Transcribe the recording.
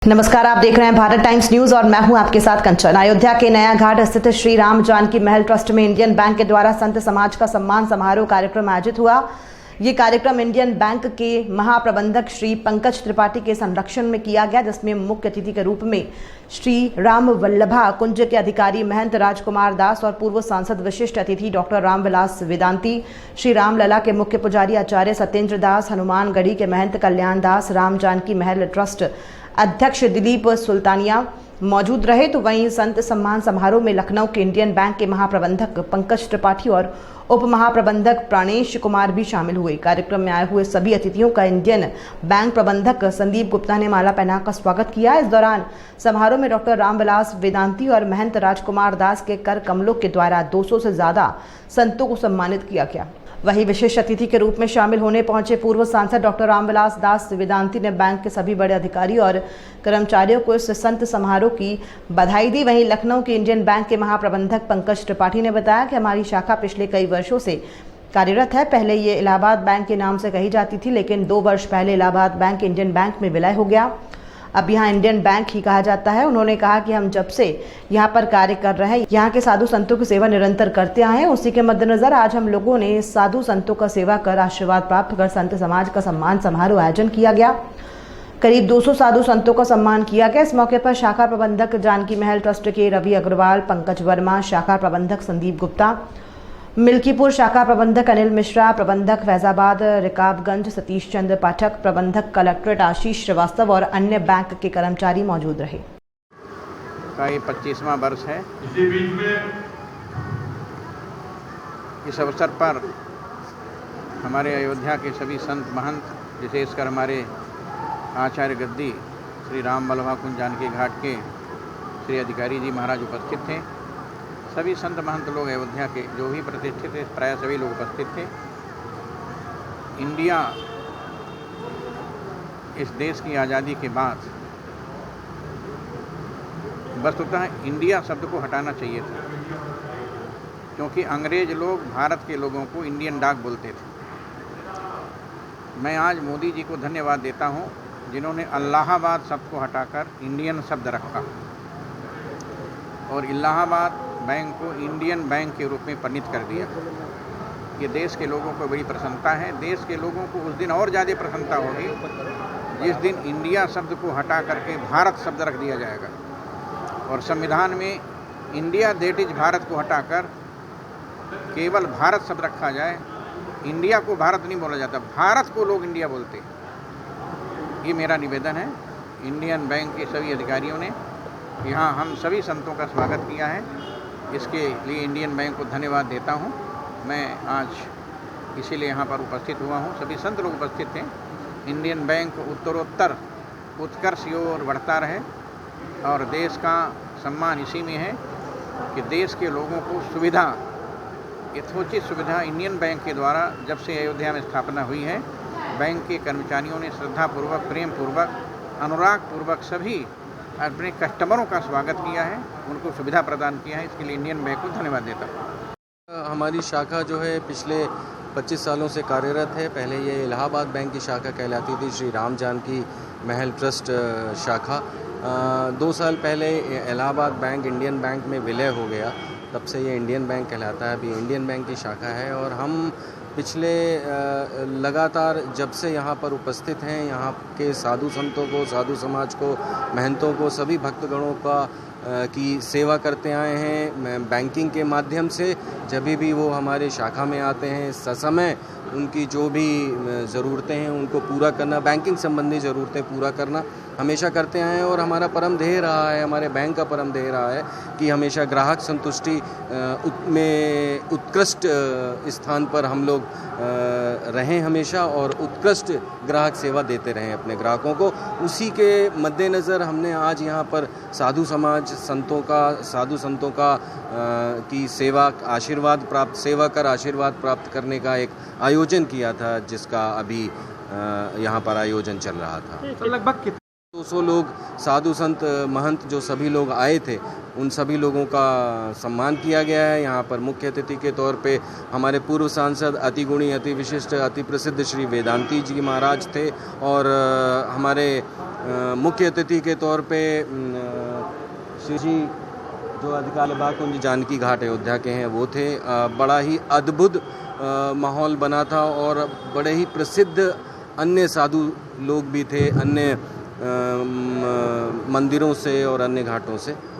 नमस्कार, आप देख रहे हैं भारत टाइम्स न्यूज और मैं हूं आपके साथ कंचन। अयोध्या के नया घाट स्थित श्री राम जानकी महल ट्रस्ट में इंडियन बैंक के द्वारा संत समाज का सम्मान समारोह कार्यक्रम आयोजित हुआ। ये कार्यक्रम इंडियन बैंक के महाप्रबंधक श्री पंकज त्रिपाठी के संरक्षण में किया गया, जिसमें मुख्य अतिथि के रूप में श्री राम वल्लभा कुंज के अधिकारी महंत राजकुमार दास और पूर्व सांसद विशिष्ट अतिथि डॉक्टर रामविलास वेदांती, श्री रामलला के मुख्य पुजारी आचार्य सत्येंद्र दास, हनुमानगढ़ी के महंत कल्याण दास, राम जानकी महल ट्रस्ट अध्यक्ष दिलीप सुल्तानिया मौजूद रहे। तो वहीं संत सम्मान समारोह में लखनऊ के इंडियन बैंक के महाप्रबंधक पंकज त्रिपाठी और उप महाप्रबंधक प्राणेश कुमार भी शामिल हुए। कार्यक्रम में आए हुए सभी अतिथियों का इंडियन बैंक प्रबंधक संदीप गुप्ता ने माला पहनाकर स्वागत किया। इस दौरान समारोह में डॉक्टर रामविलास वेदांती और महंत राजकुमार दास के कर कमलों के द्वारा 200 से ज्यादा संतों को सम्मानित किया गया। वहीं विशेष अतिथि के रूप में शामिल होने पहुंचे पूर्व सांसद डॉक्टर रामविलास दास वेदांती ने बैंक के सभी बड़े अधिकारियों और कर्मचारियों को इस संत समारोह की बधाई दी। वहीं लखनऊ के इंडियन बैंक के महाप्रबंधक पंकज त्रिपाठी ने बताया कि हमारी शाखा पिछले कई वर्षों से कार्यरत है। पहले ये इलाहाबाद बैंक के नाम से कही जाती थी, लेकिन 2 वर्ष पहले इलाहाबाद बैंक इंडियन बैंक में विलय हो गया। अब यहाँ इंडियन बैंक ही कहा जाता है। उन्होंने कहा कि हम जब से यहाँ पर कार्य कर रहे हैं, यहाँ के साधु संतों की सेवा निरंतर करते आए हैं। उसी के मद्देनजर आज हम लोगों ने साधु संतों का सेवा कर आशीर्वाद प्राप्त कर संत समाज का सम्मान समारोह आयोजन किया गया। करीब 200 साधु संतों का सम्मान किया गया। इस मौके पर शाखा प्रबंधक जानकी महल ट्रस्ट के रवि अग्रवाल, पंकज वर्मा, शाखा प्रबंधक संदीप गुप्ता, मिल्कीपुर शाखा प्रबंधक अनिल मिश्रा, प्रबंधक फैजाबाद रिकाबगंज सतीश चंद्र पाठक, प्रबंधक कलेक्ट्रेट आशीष श्रीवास्तव और अन्य बैंक के कर्मचारी मौजूद रहे। का ये 25वां वर्ष है। इस अवसर पर हमारे अयोध्या के सभी संत महंत, विशेषकर हमारे आचार्य गद्दी श्री राम वल्लभा कुंज जानकी घाट के श्री अधिकारी जी महाराज उपस्थित थे। सभी संत महंत लोग अयोध्या के जो भी प्रतिष्ठित थे, प्राय सभी लोग उपस्थित थे। इंडिया इस देश की आज़ादी के बाद वस्तुतः इंडिया शब्द को हटाना चाहिए था, क्योंकि अंग्रेज लोग भारत के लोगों को इंडियन डॉग बोलते थे। मैं आज मोदी जी को धन्यवाद देता हूं, जिन्होंने इलाहाबाद शब्द को हटाकर इंडियन शब्द रखा और इलाहाबाद बैंक को इंडियन बैंक के रूप में परिणित कर दिया। ये देश के लोगों को बड़ी प्रसन्नता है। देश के लोगों को उस दिन और ज़्यादा प्रसन्नता होगी जिस दिन इंडिया शब्द को हटा करके भारत शब्द रख दिया जाएगा और संविधान में इंडिया दैट इज भारत को हटाकर केवल भारत शब्द रखा जाए। इंडिया को भारत नहीं बोला जाता, भारत को लोग इंडिया बोलते। ये मेरा निवेदन है। इंडियन बैंक के सभी अधिकारियों ने यहाँ हम सभी संतों का स्वागत किया है, इसके लिए इंडियन बैंक को धन्यवाद देता हूँ। मैं आज इसीलिए यहाँ पर उपस्थित हुआ हूँ। सभी संत लोग उपस्थित थे। इंडियन बैंक उत्तरोत्तर उत्कर्ष की ओर बढ़ता रहे और देश का सम्मान इसी में है कि देश के लोगों को सुविधा, यथोचित सुविधा इंडियन बैंक के द्वारा जब से अयोध्या में स्थापना हुई है, बैंक के कर्मचारियों ने श्रद्धापूर्वक, प्रेम पूर्वक, अनुराग पूर्वक सभी अपने कस्टमरों का स्वागत किया है, उनको सुविधा प्रदान किया है। इसके लिए इंडियन बैंक को धन्यवाद देता हूँ। हमारी शाखा जो है पिछले 25 सालों से कार्यरत है। पहले ये इलाहाबाद बैंक की शाखा कहलाती थी, श्री राम जानकी महल ट्रस्ट शाखा। 2 साल पहले इलाहाबाद बैंक इंडियन बैंक में विलय हो गया, तब से ये इंडियन बैंक कहलाता है। अभी इंडियन बैंक की शाखा है और हम पिछले लगातार जब से यहाँ पर उपस्थित हैं, यहाँ के साधु संतों को, साधु समाज को, महंतों को, सभी भक्तगणों की सेवा करते आए हैं। बैंकिंग के माध्यम से जब भी वो हमारे शाखा में आते हैं, ससमय उनकी जो भी ज़रूरतें हैं उनको पूरा करना, बैंकिंग संबंधी ज़रूरतें पूरा करना हमेशा करते आए हैं। और हमारा परम ध्येय रहा है, हमारे बैंक का परम ध्येय रहा है कि हमेशा ग्राहक संतुष्टि में उत्कृष्ट स्थान पर हम लोग रहें हमेशा और उत्कृष्ट ग्राहक सेवा देते रहें अपने ग्राहकों को। उसी के मद्देनज़र हमने आज यहाँ पर साधु समाज साधु संतों का की सेवा कर आशीर्वाद प्राप्त करने का एक आयोजन किया था, जिसका अभी यहाँ पर आयोजन चल रहा था। तो लगभग 200 लोग साधु संत महंत जो सभी लोग आए थे उन सभी लोगों का सम्मान किया गया है। यहाँ पर मुख्य अतिथि के तौर पे हमारे पूर्व सांसद अति गुणी अति विशिष्ट अति प्रसिद्ध श्री वेदांती जी महाराज थे और हमारे मुख्य अतिथि के तौर पे श्री जी जो अधिकाल बाकुंज जानकी घाट अयोध्या के हैं वो थे। बड़ा ही अद्भुत माहौल बना था और बड़े ही प्रसिद्ध अन्य साधु लोग भी थे अन्य मंदिरों से और अन्य घाटों से।